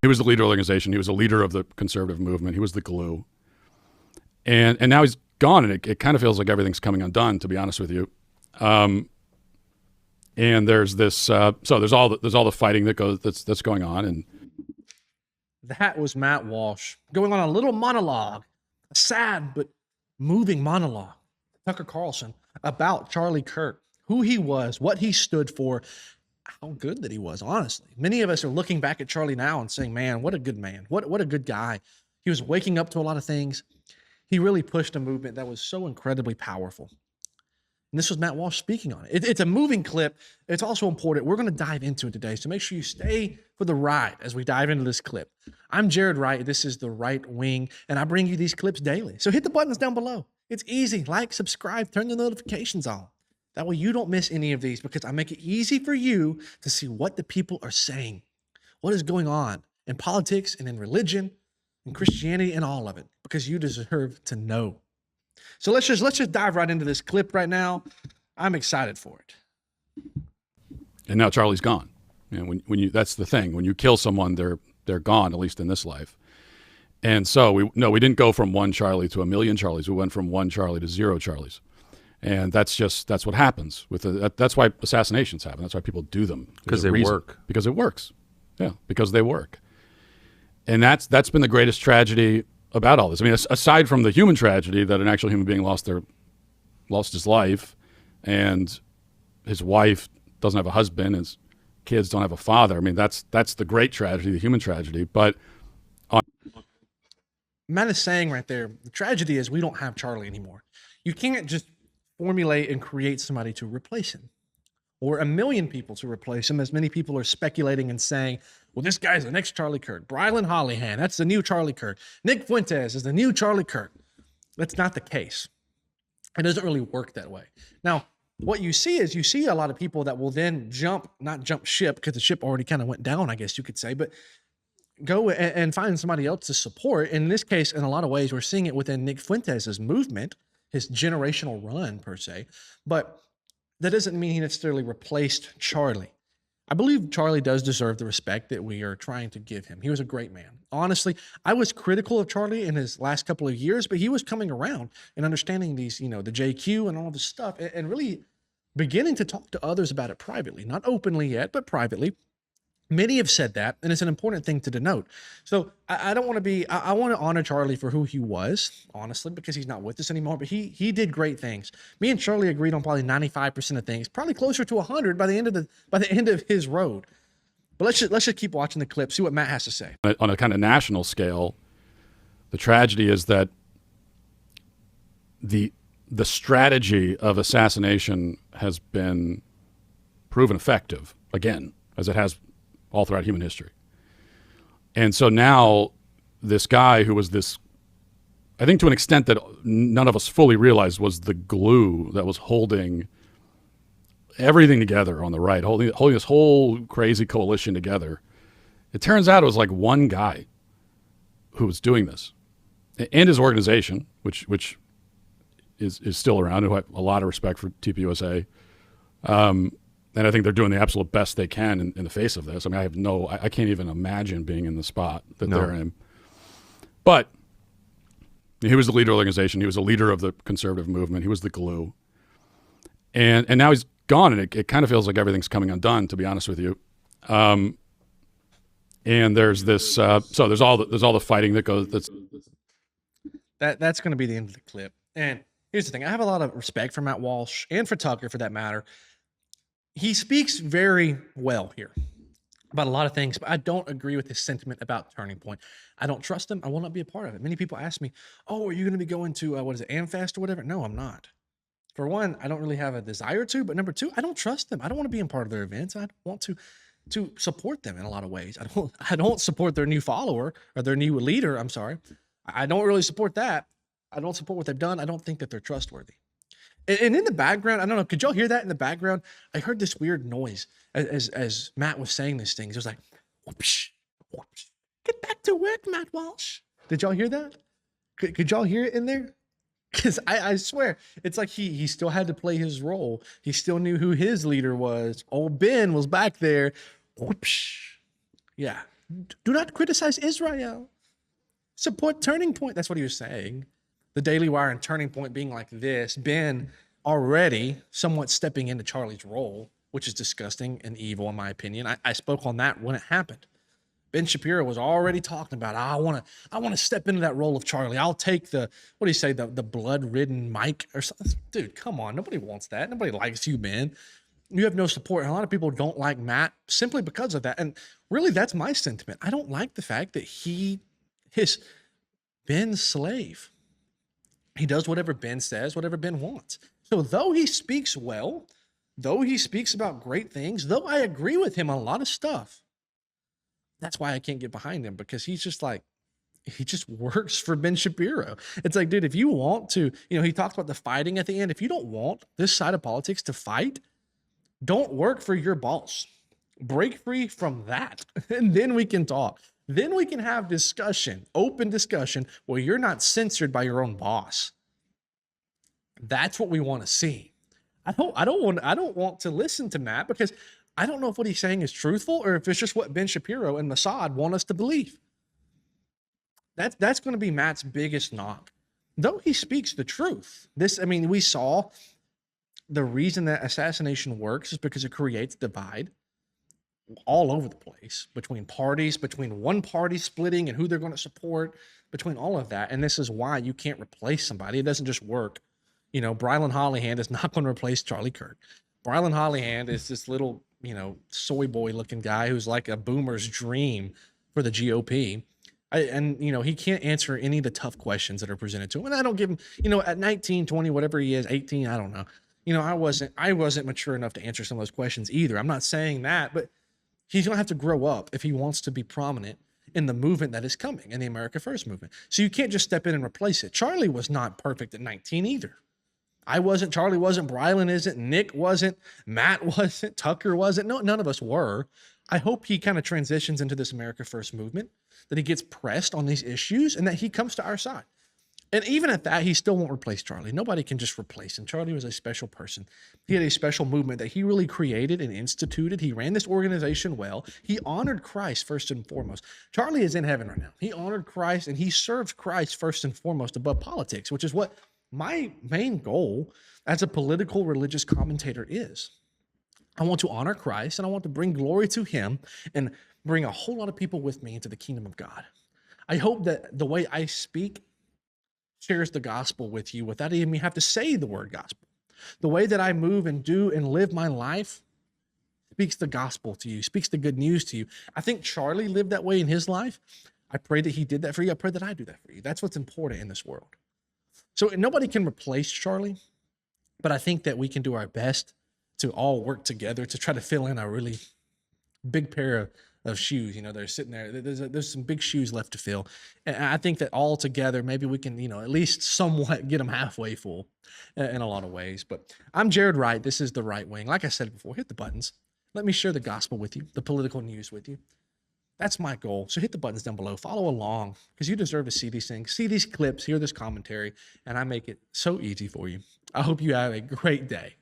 He was the leader of the organization. He was a leader of the conservative movement. He was the glue. And now he's gone, and it kind of feels like everything's coming undone, to be honest with you. And there's this, so there's all the fighting that's going on. And that was Matt Walsh going on a little monologue, a sad but moving monologue, Tucker Carlson, about Charlie Kirk, who he was, what he stood for, how good that he was, honestly. Many of us are looking back at Charlie now and saying, man, what a good man. What a good guy. He was waking up to a lot of things. He really pushed a movement that was so incredibly powerful. And this was Matt Walsh speaking on it. It's a moving clip. It's also important. We're going to dive into it today, so make sure you stay for the ride as we dive into this clip. I'm Jared Wright. This is The Right Wing, and I bring you these clips daily. So hit the buttons down below. It's easy. Like, subscribe, turn the notifications on. That way you don't miss any of these, because I make it easy for you to see what the people are saying, what is going on in politics and in religion and Christianity and all of it, because you deserve to know. So let's just dive right into this clip right now. I'm excited for it. And now Charlie's gone. And when you, that's the thing. When you kill someone, they're gone, at least in this life. And so we didn't go from one Charlie to a million Charlies. We went from one Charlie to zero Charlies. And that's what happens with that's why assassinations happen. That's why people do them. Because they work. Because it works. Yeah, because they work. And that's been the greatest tragedy about all this. I mean, aside from the human tragedy that an actual human being lost his life, and his wife doesn't have a husband, his kids don't have a father. I mean, that's the great tragedy, the human tragedy. But Matt is saying right there, the tragedy is we don't have Charlie anymore. You can't just formulate and create somebody to replace him, or a million people to replace him, as many people are speculating and saying, well, this guy's the next Charlie Kirk. Brylan Hollyhan, that's the new Charlie Kirk. Nick Fuentes is the new Charlie Kirk. That's not the case. It doesn't really work that way. Now, what you see is a lot of people that will then not jump ship, because the ship already kind of went down, I guess you could say, but go and find somebody else to support. In this case, in a lot of ways, we're seeing it within Nick Fuentes' movement, his generational run per se, but that doesn't mean he necessarily replaced Charlie. I believe Charlie does deserve the respect that we are trying to give him. He was a great man. Honestly, I was critical of Charlie in his last couple of years, but he was coming around and understanding these, the JQ and all this stuff, and really beginning to talk to others about it privately. Not openly yet, but privately. Many have said that, and it's an important thing to denote. So I don't want to be, I want to honor Charlie for who he was, honestly, because he's not with us anymore, but he did great things. Me and Charlie agreed on probably 95% of things, probably closer to 100 by the end of his road. But let's just keep watching the clip, see what Matt has to say. On a kind of national scale, the tragedy is that the strategy of assassination has been proven effective, again, as it has all throughout human history. And so now this guy who was this, I think to an extent that none of us fully realized, was the glue that was holding everything together on the right, holding this whole crazy coalition together. It turns out it was like one guy who was doing this, and his organization, which is still around, who I have a lot of respect for TPUSA. And I think they're doing the absolute best they can in the face of this. I mean, I can't even imagine being in the spot that they're in. But he was the leader of the organization. He was a leader of the conservative movement. He was the glue. And now he's gone, and it kind of feels like everything's coming undone, to be honest with you. And there's this, so there's all the fighting that goes. That's going to be the end of the clip. And here's the thing: I have a lot of respect for Matt Walsh, and for Tucker, for that matter. He speaks very well here about a lot of things, but I don't agree with his sentiment about Turning Point. I don't trust him. I will not be a part of it. Many people ask me, oh, are you going to be going to, AmFest or whatever? No, I'm not. For one, I don't really have a desire to, but number two, I don't trust them. I don't want to be a part of their events. I don't want to support them in a lot of ways. I don't support their new follower, or their new leader. I'm sorry. I don't really support that. I don't support what they've done. I don't think that they're trustworthy. And in the background, I don't know, could y'all hear that in the background? I heard this weird noise as Matt was saying these things. It was like, whoosh, whoosh. Get back to work, Matt Walsh. Did y'all hear that? Could y'all hear it in there? Because I swear, it's like he still had to play his role. He still knew who his leader was. Old Ben was back there. Whoosh. Yeah. Do not criticize Israel. Support Turning Point. That's what he was saying. The Daily Wire and Turning Point being like this. Ben already somewhat stepping into Charlie's role, which is disgusting and evil in my opinion. I spoke on that when it happened. Ben Shapiro was already talking about, I want to step into that role of Charlie. I'll take the, what do you say, the blood-ridden mic or something. Dude, come on. Nobody wants that. Nobody likes you, Ben. You have no support. And a lot of people don't like Matt simply because of that. And really, that's my sentiment. I don't like the fact that he is Ben's slave. He does whatever Ben says, whatever Ben wants. So though he speaks well, though he speaks about great things, though I agree with him on a lot of stuff, that's why I can't get behind him, because he's just like, he just works for Ben Shapiro. It's like, dude, if you want to, he talks about the fighting at the end. If you don't want this side of politics to fight, don't work for your boss. Break free from that. And then we can talk. Then we can have discussion, open discussion, where you're not censored by your own boss. That's what we want to see. I don't want to listen to Matt, because I don't know if what he's saying is truthful or if it's just what Ben Shapiro and Mossad want us to believe. That's going to be Matt's biggest knock. Though he speaks the truth. We saw the reason that assassination works is because it creates divide all over the place between parties, between one party splitting and who they're going to support, between all of that. And this is why you can't replace somebody. It doesn't just work. Brylan Hollyhand is not going to replace Charlie Kirk. Brylan Hollyhand is this little, soy boy looking guy who's like a boomer's dream for the GOP. He can't answer any of the tough questions that are presented to him. And I don't give him, at 19, 20, whatever he is, 18, I don't know. I wasn't mature enough to answer some of those questions either. I'm not saying that, but he's going to have to grow up if he wants to be prominent in the movement that is coming, in the America First movement. So you can't just step in and replace it. Charlie was not perfect at 19 either. I wasn't, Charlie wasn't, Brylan isn't, Nick wasn't, Matt wasn't, Tucker wasn't. No, none of us were. I hope he kind of transitions into this America First movement, that he gets pressed on these issues, and that he comes to our side. And even at that, he still won't replace Charlie. Nobody can just replace him. Charlie was a special person. He had a special movement that he really created and instituted. He ran this organization well. He honored Christ first and foremost. Charlie is in heaven right now. He honored Christ, and he served Christ first and foremost above politics, which is what my main goal as a political religious commentator is. I want to honor Christ, and I want to bring glory to him and bring a whole lot of people with me into the kingdom of God. I hope that the way I speak shares the gospel with you without even me have to say the word gospel. The way that I move and do and live my life speaks the gospel to you, speaks the good news to you. I think Charlie lived that way in his life. I pray that he did that for you. I pray that I do that for you. That's what's important in this world. So nobody can replace Charlie, but I think that we can do our best to all work together to try to fill in a really big pair of shoes. They're sitting there. There's some big shoes left to fill. And I think that all together, maybe we can, at least somewhat get them halfway full in a lot of ways. But I'm Jared Wright. This is The Right Wing. Like I said before, hit the buttons. Let me share the gospel with you, the political news with you. That's my goal. So hit the buttons down below. Follow along, because you deserve to see these things, see these clips, hear this commentary, and I make it so easy for you. I hope you have a great day.